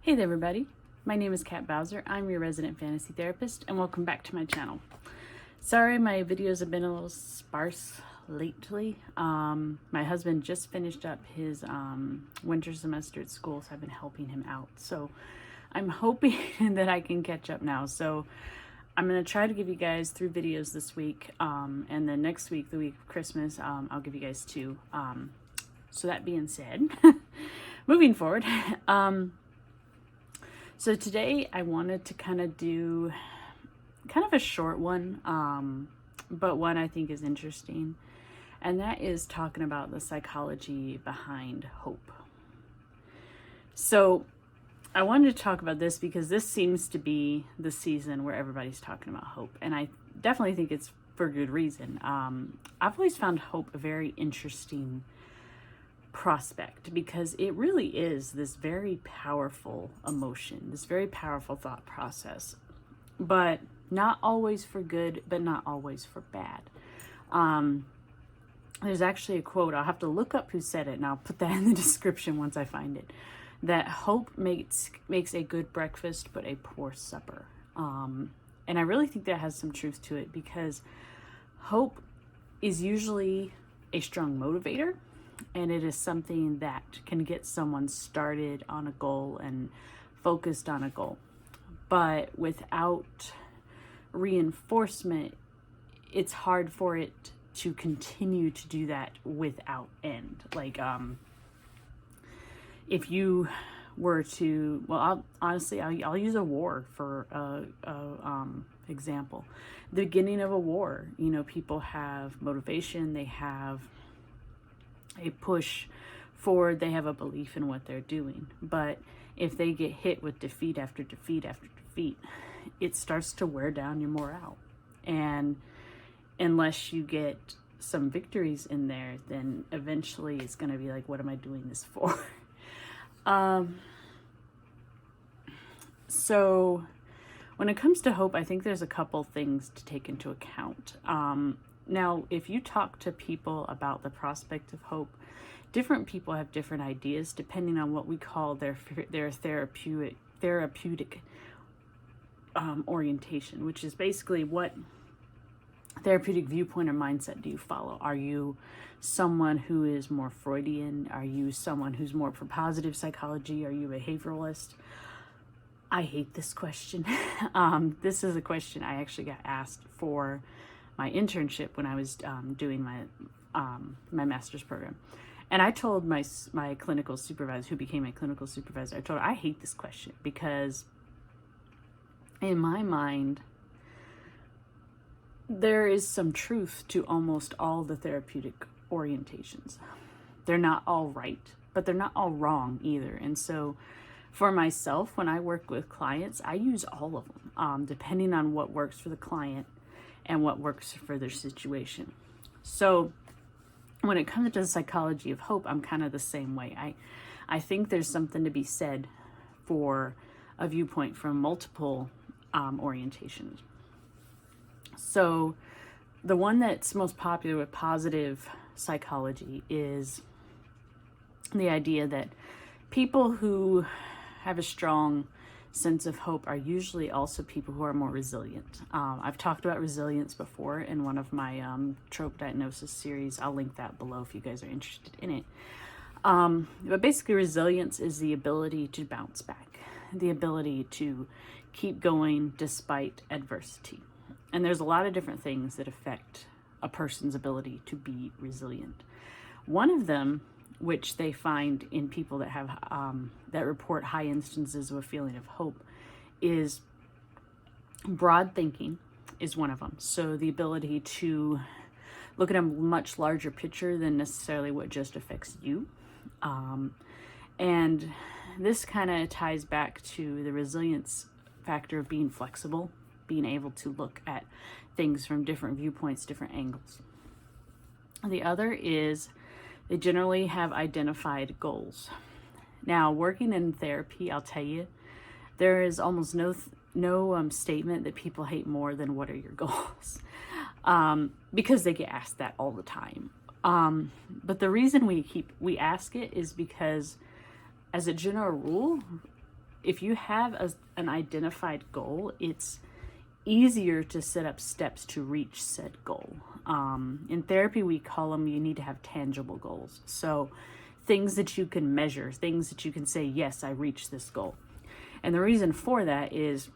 Hey there everybody, my name is Kat Bowser. I'm your resident fantasy therapist and welcome back to my channel. Sorry my videos have been a little sparse lately. My husband just finished up his winter semester at school, so I've been helping him out. So I'm hoping that I can catch up now. So I'm going to try to give you guys 3 videos this week, and then next week, the week of Christmas, I'll give you guys 2. So that being said, moving forward, so today I wanted to kind of do kind of a short one, but one I think is interesting, and that is talking about the psychology behind hope. So I wanted to talk about this because this seems to be the season where everybody's talking about hope, and I definitely think it's for good reason. I've always found hope a very interesting prospect because it really is this very powerful emotion, this very powerful thought process, but not always for good, but not always for bad. There's actually a quote, I'll have to look up who said it and I'll put that in the description once I find it, that hope makes a good breakfast but a poor supper. And I really think that has some truth to it because hope is usually a strong motivator, and it is something that can get someone started on a goal and focused on a goal. But without reinforcement, it's hard for it to continue to do that without end. Like, if you were to, well, I'll use a war for example. The beginning of a war, people have motivation, they have a push forward, they have a belief in what they're doing. But if they get hit with defeat after defeat after defeat, it starts to wear down your morale. And unless you get some victories in there, then eventually it's going to be like, what am I doing this for? So when it comes to hope, I think there's a couple things to take into account. Now, if you talk to people about the prospect of hope, different people have different ideas depending on what we call their therapeutic orientation, which is basically what therapeutic viewpoint or mindset do you follow? Are you someone who is more Freudian? Are you someone who's more for positive psychology? Are you a behavioralist? I hate this question. This is a question I actually got asked for my internship when I was doing my master's program. And I told my clinical supervisor, who became my clinical supervisor, I told her, I hate this question because in my mind, there is some truth to almost all the therapeutic orientations. They're not all right, but they're not all wrong either. And so for myself, when I work with clients, I use all of them, depending on what works for the client and what works for their situation. So when it comes to the psychology of hope, I'm kind of the same way. I think there's something to be said for a viewpoint from multiple orientations. So the one that's most popular with positive psychology is the idea that people who have a strong sense of hope are usually also people who are more resilient. I've talked about resilience before in one of my trope diagnosis series. I'll link that below if you guys are interested in it. But basically resilience is the ability to bounce back, the ability to keep going despite adversity. And there's a lot of different things that affect a person's ability to be resilient. One of them, which they find in people that have that report high instances of a feeling of hope, is broad thinking is one of them. So the ability to look at a much larger picture than necessarily what just affects you. And this kind of ties back to the resilience factor of being flexible, being able to look at things from different viewpoints, different angles. The other is they generally have identified goals. Now, working in therapy, I'll tell you, there is almost no statement that people hate more than what are your goals, because they get asked that all the time. But the reason we ask it is because, as a general rule, if you have an identified goal, it's easier to set up steps to reach said goal. In therapy, we call them, you need to have tangible goals. So things that you can measure, things that you can say, yes, I reached this goal. And the reason for that is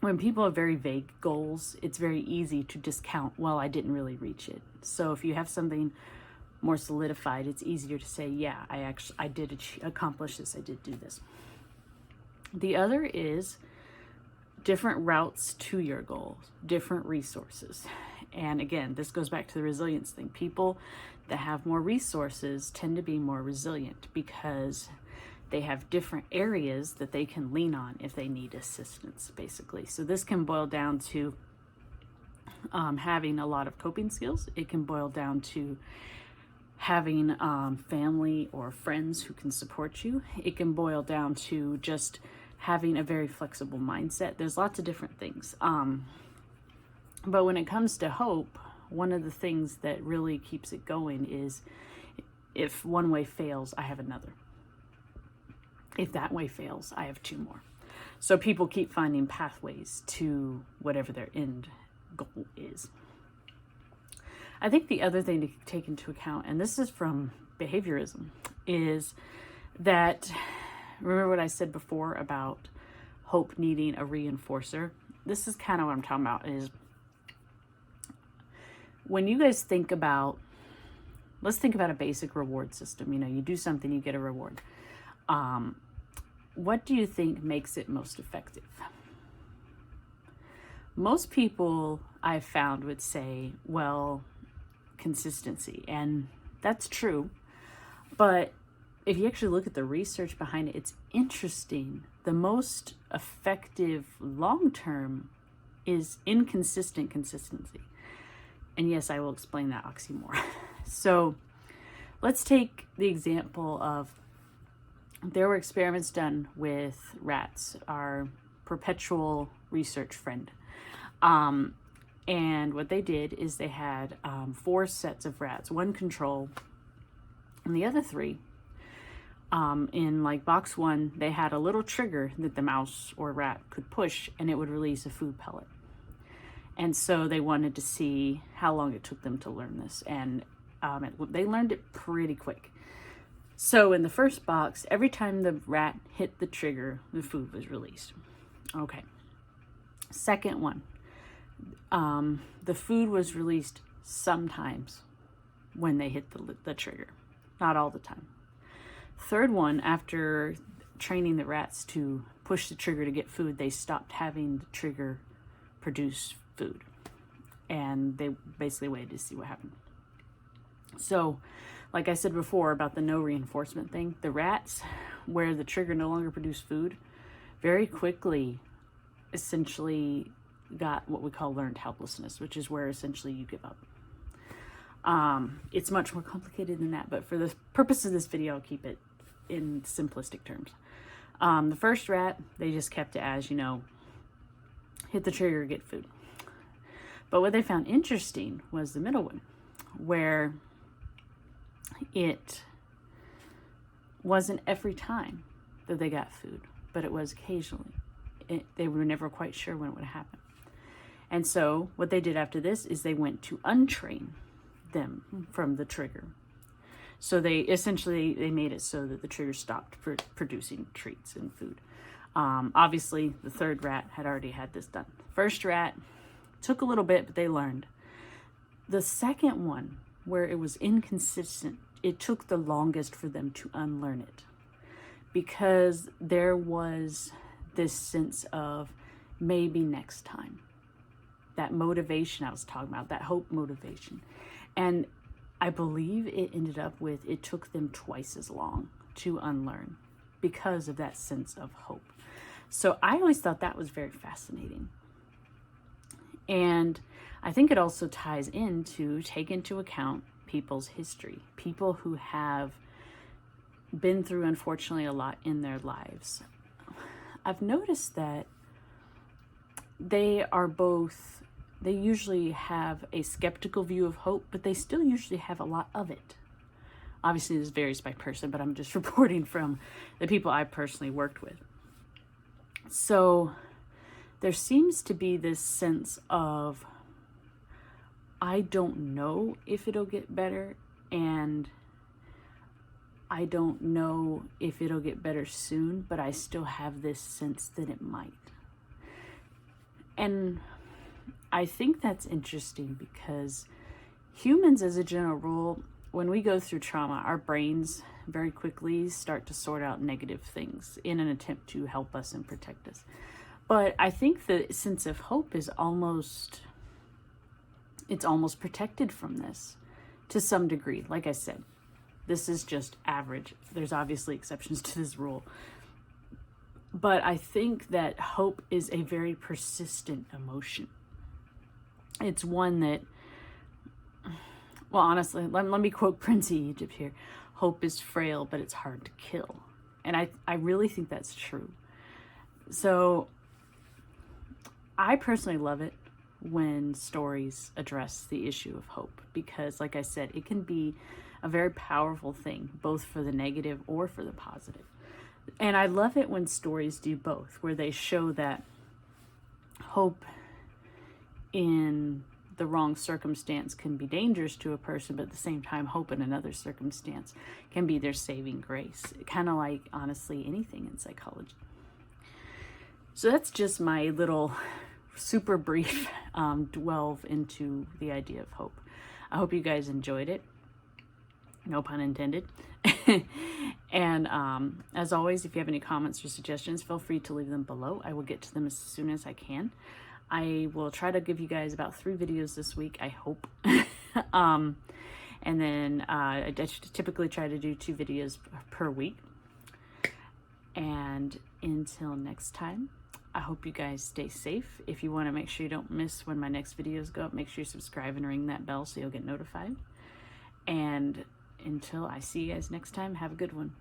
when people have very vague goals, it's very easy to discount, well, I didn't really reach it. So if you have something more solidified, it's easier to say, yeah, I did accomplish this, I did do this. The other is different routes to your goals, different resources. And again, this goes back to the resilience thing. People that have more resources tend to be more resilient because they have different areas that they can lean on if they need assistance, basically. So this can boil down to having a lot of coping skills. It can boil down to having family or friends who can support you. It can boil down to just having a very flexible mindset. There's lots of different things. But when it comes to hope, one of the things that really keeps it going is if one way fails, I have another. If that way fails, I have two more. So people keep finding pathways to whatever their end goal is. I think the other thing to take into account, and this is from behaviorism, is that, remember what I said before about hope needing a reinforcer? This is kind of what I'm talking about, is when you guys think about, let's think about a basic reward system. You know, you do something, you get a reward. What do you think makes it most effective? Most people I've found would say, well, consistency. And that's true. But if you actually look at the research behind it, it's interesting. The most effective long-term is inconsistent consistency. And yes, I will explain that oxymoron. So let's take the example of, there were experiments done with rats, our perpetual research friend. And what they did is they had 4 sets of rats, 1 control, and the other 3, in like box 1, they had a little trigger that the mouse or rat could push and it would release a food pellet. And so they wanted to see how long it took them to learn this. And they learned it pretty quick. So in the first box, every time the rat hit the trigger, the food was released. Okay. Second one, the food was released sometimes when they hit the trigger, not all the time. Third one, after training the rats to push the trigger to get food, they stopped having the trigger produce food. And they basically waited to see what happened. So, like I said before about the no reinforcement thing, the rats where the trigger no longer produced food very quickly essentially got what we call learned helplessness, which is where essentially you give up. It's much more complicated than that, but for the purpose of this video, I'll keep it in simplistic terms. The first rat, they just kept it as, you know, hit the trigger, get food. But what they found interesting was the middle one, where it wasn't every time that they got food, but it was occasionally. They were never quite sure when it would happen. And so what they did after this is they went to untrain them from the trigger. So they made it so that the trigger stopped producing treats and food. Obviously, the third rat had already had this done. First rat took a little bit, but they learned. The second one, where it was inconsistent, it took the longest for them to unlearn it, because there was this sense of maybe next time. That motivation I was talking about, that hope motivation. And I believe it ended up with, it took them twice as long to unlearn because of that sense of hope. So I always thought that was very fascinating. And I think it also ties into, take into account people's history, people who have been through, unfortunately, a lot in their lives. I've noticed that they usually have a skeptical view of hope, but they still usually have a lot of it. Obviously, this varies by person, but I'm just reporting from the people I personally worked with. So there seems to be this sense of, I don't know if it'll get better, and I don't know if it'll get better soon, but I still have this sense that it might. And I think that's interesting because humans, as a general rule, when we go through trauma, our brains very quickly start to sort out negative things in an attempt to help us and protect us. But I think the sense of hope is almost protected from this to some degree. Like I said, this is just average. There's obviously exceptions to this rule. But I think that hope is a very persistent emotion. It's one that, well, honestly, let me quote Prince of Egypt here. Hope is frail, but it's hard to kill. And I really think that's true. So I personally love it when stories address the issue of hope, because like I said, it can be a very powerful thing, both for the negative or for the positive. And I love it when stories do both, where they show that hope in the wrong circumstance can be dangerous to a person, but at the same time, hope in another circumstance can be their saving grace. Kind of like, honestly, anything in psychology. So that's just my little super brief delve into the idea of hope. I hope you guys enjoyed it. No pun intended. And as always, if you have any comments or suggestions, feel free to leave them below. I will get to them as soon as I can. I will try to give you guys about 3 videos this week, I hope. And then I typically try to do 2 videos per week. And until next time, I hope you guys stay safe. If you want to make sure you don't miss when my next videos go up, make sure you subscribe and ring that bell so you'll get notified. And until I see you guys next time, have a good one.